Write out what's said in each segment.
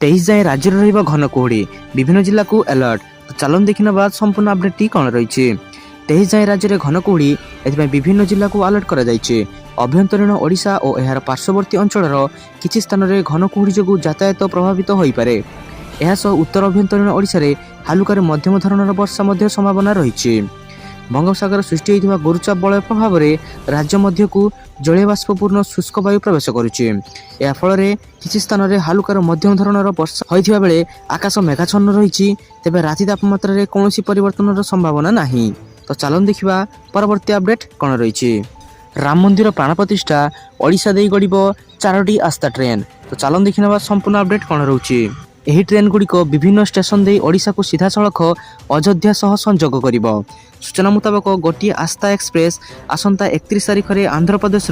23 जाए राज्य रहिबा घन कुहुड़ी विभिन्न जिला को अलर्ट। तो चलन देखना बाद संपूर्ण अपडेट टी कौन रही। 23 जाए राज्य में घन कुहुड़ी एथि विभिन्न जिला को अलर्ट करा जायछि। अभ्यंतरीण ओडिशा और एहार पार्श्ववर्ती अंचल किछि स्थान में घन कुहुड़ी जोगु यातायात प्रभावित हो पारे। एहासह उत्तर अभ्यंतरीण ओडिशा रे हालुकार मध्यम धरणर वर्षा मध्य संभावना रही। बंगोपसागर सृष्टि होइथिबा गुरुचाप बलय प्रभाव में राज्य मध्य को जलीय बाष्पूर्ण शुष्क वायु प्रवेश करुछि। या फल किछि स्थान में हालुकार मध्यम धरणर वर्षा होइथिबा बेले आकाश मेघाच्छन्न रही। तेबे राति तापमात्रा रे कौनसी परिवर्तन संभावना नहीं। तो चलन देखिबा परवर्ती अपडेट कौन रही। राम मंदिर प्राण प्रतिष्ठा ओडिशा देई गड़िब 4टी आस्था ट्रेन। तो चलन देखिनबा संपूर्ण अपडेट कौन रही। एही ट्रेन गुड़िक विभिन्न स्टेशन दे ओडिशा को सीधा सड़क अयोध्या सह संजोग करिब। सूचना मुताबक गोटे आस्था एक्सप्रेस आसंता 31 तारिख में आंध्र प्रदेश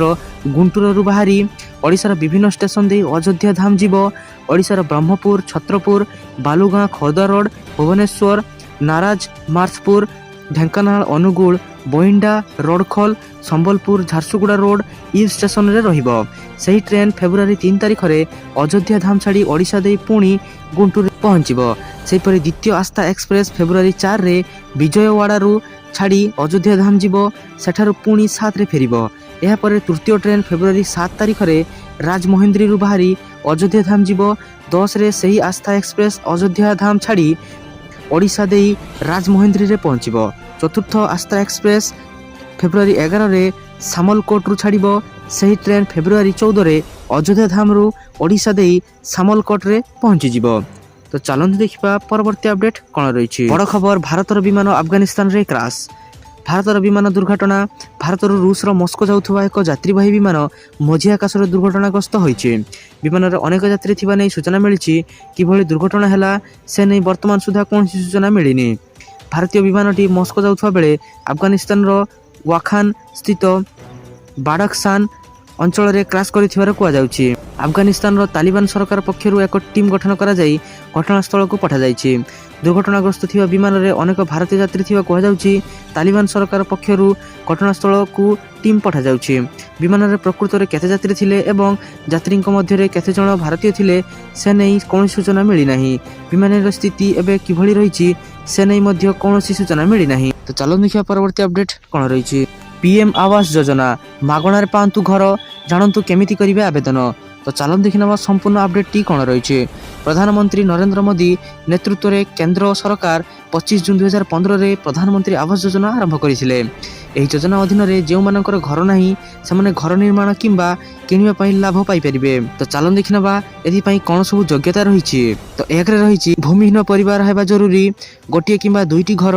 गुंटूर बाहरी ओडिशार विभिन्न स्टेशन दे अयोध्या धाम जीव। ओडिशार ब्रह्मपुर, छत्रपुर, बालुगाँ, खोर्धा रोड, भुवनेश्वर, नाराज, मार्चपुर, ढेंकानाल, अनुगुल, बोइंडा, रोडखोल, संबलपुर, झारसुगुड़ा रोड ई स्टेशन रे रहिबो। सही ट्रेन फेब्रुआरी 3 तारिख में अयोध्या धाम छाड़ी ओडिशा दे पुणी गुंटूर पहुंचबो। सेहीपरि द्वितीय आस्था एक्सप्रेस फेब्रुआरी 4 रे विजयवाड़ारू छाड़ी अयोध्या धाम जीव, सेठारू पुणी 7 रे फेरिबो। एहा परे तृतीय ट्रेन फेब्रुआरी 7 तारिख में राजमहेंद्री रू बाहरी अयोध्या धाम जीव। 10 रे सही आस्था एक्सप्रेस अयोध्या धाम छाड़ी ओडिशा दे राजमहेंद्री रे पहुंचबो। चतुर्थ आस्था एक्सप्रेस फेब्रुआरी 11 रे सामलकोट रू छाड़िबो। सही ट्रेन फेब्रुआरी 14 रे अयोध्या धाम रू ओडिशा दे सामलकोट रे पहुंची जिवो। तो चलंतु देखिबा परवर्ती अपडेट कौन रही। बड़ खबर, भारतर विमान अफगानिस्तान रे क्राश। भारतर विमान दुर्घटना। भारतर रूस मस्को जाउथुवा एक यात्रीवाही विमान मझी आकाश दुर्घटनाग्रस्त होइछि। विमान अनेक यात्री थिबा नै सूचना मिली। किभली दुर्घटना हैला से नै वर्तमान सुधा कौन सूचना मिलिनी। भारतीय विमानटी मस्को जाउथुवा बेले अफगानिस्तान वाखान स्थित बाडकसान अंचल रे क्राश करिथिबार कुआ जाउछि। अफगानिस्तान तालिबान सरकार पक्षरु एक टीम गठन करा जाई घटनास्थल को पठा जाइछि। दुर्घटनाग्रस्त थिबा विमान रे अनेक भारतीय यात्री थिबा कुआ जाउछि। तालिबान सरकार पक्षरु घटनास्थल को टीम पठा जाउछि। विमान रे प्रकृत रे केते यात्री थिले एवं यात्री मध्य रे केते जण भारतीय थिले से नै कोन सूचना मिली नाही। विमान रे स्थिति एबे किभली रहिछि से नै मध्य कोनोसी सूचना मिली नाही। तो चलो देखिया परवर्ती अपडेट कौन रही। पीएम आवास योजना मागणार पांतु घर, जानतु केमिति करिवे आवेदन। तो चलन देखिनबा संपूर्ण अपडेट टी कौन रही। प्रधानमंत्री नरेंद्र मोदी नेतृत्व में केंद्र सरकार 25 जून 2015 रे प्रधानमंत्री आवास योजना आरंभ करथिले। एही योजना अधीन रे जेउ मानकर घर नाही सेमाने घर निर्माण किंबा किनिबा पई लाभ पाई परिबे। तो चलन देखिनबा एथि पई कोन सब योग्यता रहिछि। तो एकरे रहिछि भूमिहीन परिवार हेबा जरूरी, गोटिए किंबा दुईटी घर,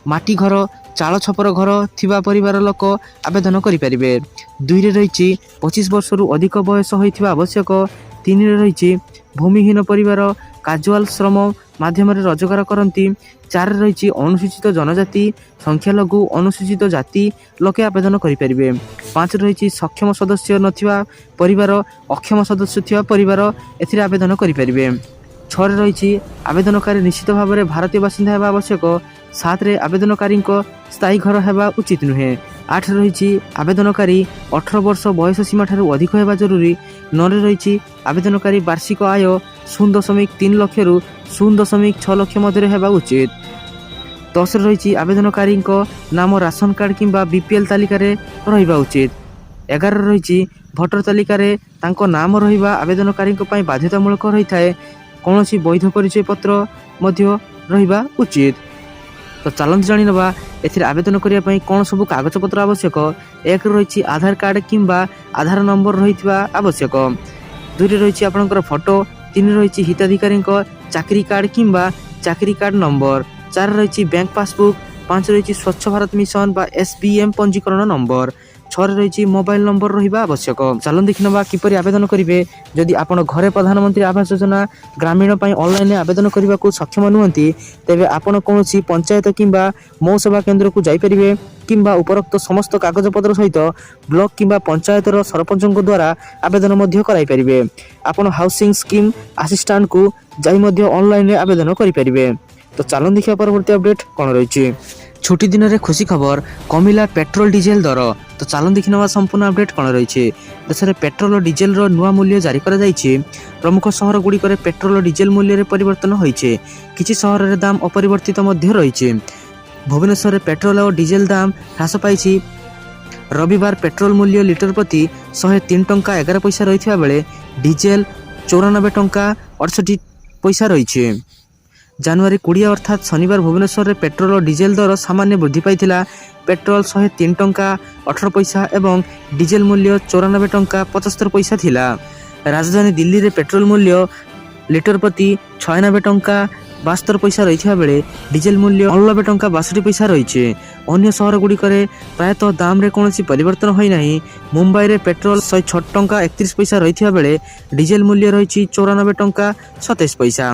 माटी घर, चाल छपर घर थिबा परिवार लोक आवेदन करि परिबे। 2 रे रहिछि 25 वर्ष रु अधिक बयस होइथिबा आवश्यक। 3 रे रहिछि भूमिहीन परिवार काजुअल श्रम माध्यम रोजगार करती। 4 रे रहिछि अनुसूचित जनजाति, संख्यालघु, अनुसूचित जाति लोके आवेदन करि परिबे। 5 रे रहिछि सक्षम सदस्य नथिबा परिवार, अक्षम सदस्य थिबा परिवार एथिरे आवेदन करि परिबे। 6 रे रहिछि आवेदनकारी निश्चित भाव में भारतीय बासिंदा हेबा आवश्यक। 7 रे आवेदनकारी स्थायी घर हेबा उचित नुहे। 8 रे रहिछि आवेदनकारी 18 वर्ष बयस सीमा ठारू अधिक हेबा जरूरी। 9 रे रहिछि आवेदनकारी वार्षिक आय 0.3 लाख रु 0.6 लाख मध्य हेबा उचित। 10 रे रहिछि आवेदनकारी नाम राशन कार्ड किंबा बीपीएल तालिका रे रहिबा उचित। 11 रे रहिछि भोटर तालिका रे तांको नाम रहिबा आवेदनकारी पई बाध्यतामूलक रहिथाय। कौनसी वैध परिचय पत्र मध्य रहिबा उचित। तो चलंत जानि नबा एथिरे आवेदन करिया पई कोन सब कागज पत्र आवश्यक। 1 रहिछि आधार कार्ड किंबा आधार नंबर रहितबा आवश्यक। 2 रे रहिछि आपनकर फोटो। 3 रहिछि हिताधिकारी चाकरी कार्ड किंबा चाकरी कार्ड नंबर। 4 रहिछि बैंक पासबुक। 5 रहिछि स्वच्छ भारत मिशन बा एसबीएम पंजीकरण नंबर। 6 रहिछि मोबाइल नंबर रहिबा आवश्यक। चलन देखिनबा किपरि आवेदन करिवे। जदि आपण घरे प्रधानमंत्री आवास योजना ग्रामीण पई ऑनलाइन आवेदन करबा को सक्षम नुहंती तेबे आपण कोनोसी पंचायत किंबा मौ सेवा केंद्र को जाई परिवे किंबा उपरोक्त समस्त कागज पत्र सहित ब्लॉक किंबा पंचायत रो सरपंचक द्वारा आवेदन मध्य कराई परिवे। आपण हाउसिंग स्कीम असिस्टेंट को जाई मध्य ऑनलाइन आवेदन करि परिवे। तो चलन देखिया परवर्ती अपडेट कोन रहिछि। ছুটি দিନରେ খুশি খবর কমিলা পেট্ରୋଲ ডিজেল দর। তো ଚାଲନ୍ତୁ ଦେଖିନେବା ସମ୍ପୂର୍ଣ୍ଣ ଅପଡେଟ୍ କ'ଣ ରହିଛି। ଦେଶରେ ପେଟ୍ରୋଲ ଓ ଡିଜେଲର ନୂଆ ମୂଲ୍ୟ ଜାରି କରାଯାଇଛି। ପ୍ରମୁଖ ସହର ଗୁଡ଼ିକରେ ପେଟ୍ରୋଲ ଓ ଡିଜେଲ ମୂଲ୍ୟରେ ପରିବର୍ତ୍ତନ ହୋଇଛି। କିଛି ସହରରେ ଦାମ ଅପରିବର୍ତ୍ତିତ ମଧ୍ୟ ରହିଛି। ଭୁବନେଶ୍ୱରରେ ପେଟ୍ରୋଲ ଓ ଡିଜେଲ ଦାମ ହ୍ରାସ ପାଇଛି। ରବିବାର ପେଟ୍ରୋଲ ମୂଲ୍ୟ ଲିଟର ପ୍ରତି 103 ଟଙ୍କା 11 ପଇସା ରହିଥିବା ବେଳେ ଡିଜେଲ 94 ଟଙ୍କା 68 ପଇସା ରହିଛି। ଜାନୁଆରୀ 20 ଅର୍ଥାତ୍ ଶନିବାର ଭୁବନେଶ୍ୱରରେ ପେଟ୍ରୋଲ ଓ ଡିଜେଲ ଦର ସାମାନ୍ୟ ବୃଦ୍ଧି ପାଇଥିଲା। ପେଟ୍ରୋଲ 103 ଟଙ୍କା 18 ପଇସା ଏବଂ ଡିଜେଲ ମୂଲ୍ୟ 94 ଟଙ୍କା 75 ପଇସା ଥିଲା। ରାଜଧାନୀ ଦିଲ୍ଲୀରେ ପେଟ୍ରୋଲ ମୂଲ୍ୟ ଲିଟର ପ୍ରତି 96 ଟଙ୍କା 72 ପଇସା ରହିଥିବା ବେଳେ ଡିଜେଲ ମୂଲ୍ୟ 99 ଟଙ୍କା 62 ପଇସା ରହିଛି। ଅନ୍ୟ ସହରଗୁଡ଼ିକରେ ପ୍ରାୟତଃ ଦାମରେ କୌଣସି ପରିବର୍ତ୍ତନ ହୋଇନାହିଁ। ମୁମ୍ବାଇରେ ପେଟ୍ରୋଲ 106 ଟଙ୍କା 31 ପଇସା ରହିଥିବା ବେଳେ ଡିଜେଲ ମୂଲ୍ୟ ରହିଛି 94 ଟଙ୍କା 27 ପଇସା।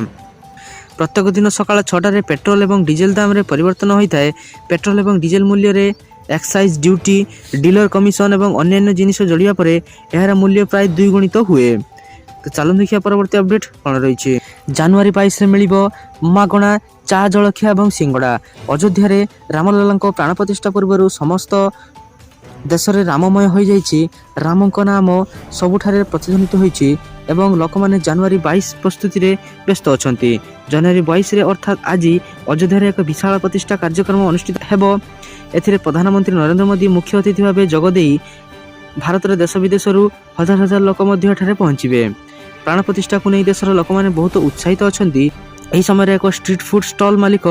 ପ୍ରତ୍ୟେକ ଦିନ ସକାଳ 6ଟାରେ ପେଟ୍ରୋଲ ଏବଂ ଡିଜେଲ ଦାମରେ ପରିବର୍ତ୍ତନ ହୋଇଥାଏ। ପେଟ୍ରୋଲ ଏବଂ ଡିଜେଲ ମୂଲ୍ୟରେ ଏକ୍ସାଇଜ୍ ଡ୍ୟୁଟି, ଡିଲର କମିଶନ ଏବଂ ଅନ୍ୟାନ୍ୟ ଜିନିଷ ଯୋଡ଼ିବା ପରେ ଏହାର ମୂଲ୍ୟ ପ୍ରାୟ 2 ଗୁଣିତ ହୁଏ। ତ ଚାଲନ୍ତୁ ଦେଖିବା ପରବର୍ତ୍ତୀ ଅପଡେଟ୍ କ'ଣ ରହିଛି। ଜାନୁଆରୀ 22ରେ ମିଳିବ ମାଗଣା ଚା, ଜଳଖିଆ ଏବଂ ସିଙ୍ଗଡ଼ା। ଅଯୋଧ୍ୟାରେ ରାମଲାଲାଙ୍କ ପ୍ରାଣ ପ୍ରତିଷ୍ଠା ପୂର୍ବରୁ ସମସ୍ତ ଦେଶରେ ରାମମୟ ହୋଇଯାଇଛି। ରାମଙ୍କ ନାମ ସବୁଠାରେ ପ୍ରତିଧ୍ୱନିତ ହୋଇଛି ଏବଂ ଲୋକମାନେ ଜାନୁଆରୀ 22 ପ୍ରସ୍ତୁତିରେ ବ୍ୟସ୍ତ ଅଛନ୍ତି। ଜାନୁଆରୀ 22ରେ ଅର୍ଥାତ୍ ଆଜି ଅଯୋଧ୍ୟାରେ ଏକ ବିଶାଳ ପ୍ରତିଷ୍ଠା କାର୍ଯ୍ୟକ୍ରମ ଅନୁଷ୍ଠିତ ହେବ। ଏଥିରେ ପ୍ରଧାନମନ୍ତ୍ରୀ ନରେନ୍ଦ୍ର ମୋଦି ମୁଖ୍ୟ ଅତିଥି ଭାବେ ଯୋଗ ଦେଇ ଭାରତର ଦେଶ ବିଦେଶରୁ ହଜାର ହଜାର ଲୋକ ମଧ୍ୟ ଏଠାରେ ପହଞ୍ଚିବେ। ପ୍ରାଣ ପ୍ରତିଷ୍ଠାକୁ ନେଇ ଦେଶର ଲୋକମାନେ ବହୁତ ଉତ୍ସାହିତ ଅଛନ୍ତି। ଏହି ସମୟରେ ଏକ ଷ୍ଟ୍ରିଟ୍ ଫୁଡ୍ ଷ୍ଟଲ୍ ମାଲିକ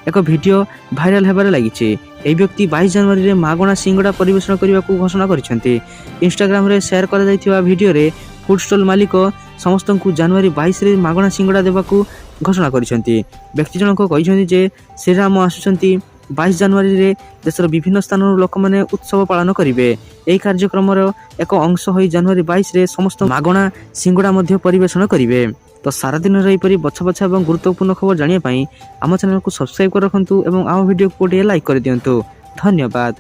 ଏକ ଭିଡ଼ିଓ ଭାଇରାଲ ହେବାରେ ଲାଗିଛି। ଏହି ବ୍ୟକ୍ତି 22 ଜାନୁଆରୀରେ ମାଗଣା ସିଙ୍ଗଡ଼ା ପରିବେଷଣ କରିବାକୁ ଘୋଷଣା କରିଛନ୍ତି। ଇନଷ୍ଟାଗ୍ରାମରେ ସେୟାର କରାଯାଇଥିବା ଭିଡ଼ିଓରେ ଫୁଡ୍ ଷ୍ଟଲ୍ ମାଲିକ ସମସ୍ତଙ୍କୁ ଜାନୁଆରୀ 22ରେ ମାଗଣା ସିଙ୍ଗଡ଼ା ଦେବାକୁ ଘୋଷଣା କରିଛନ୍ତି। ବ୍ୟକ୍ତି ଜଣକ କହିଛନ୍ତି ଯେ ଶ୍ରୀରାମ ଆସୁଛନ୍ତି। 22 ଜାନୁଆରୀରେ ଦେଶର ବିଭିନ୍ନ ସ୍ଥାନରୁ ଲୋକମାନେ ଉତ୍ସବ ପାଳନ କରିବେ। ଏହି କାର୍ଯ୍ୟକ୍ରମର ଏକ ଅଂଶ ହୋଇ ଜାନୁଆରୀ 22ରେ ସମସ୍ତ ମାଗଣା ସିଙ୍ଗଡ଼ା ମଧ୍ୟ ପରିବେଷଣ କରିବେ। ତ ସାରାଦିନର ଏହିପରି ବଛା ବଛା ଏବଂ ଗୁରୁତ୍ୱପୂର୍ଣ୍ଣ ଖବର ଜାଣିବା ପାଇଁ ଆମ ଚ୍ୟାନେଲକୁ ସବସ୍କ୍ରାଇବ୍ କରି ରଖନ୍ତୁ ଏବଂ ଆମ ଭିଡ଼ିଓକୁ ଗୋଟିଏ ଲାଇକ୍ କରିଦିଅନ୍ତୁ। ଧନ୍ୟବାଦ।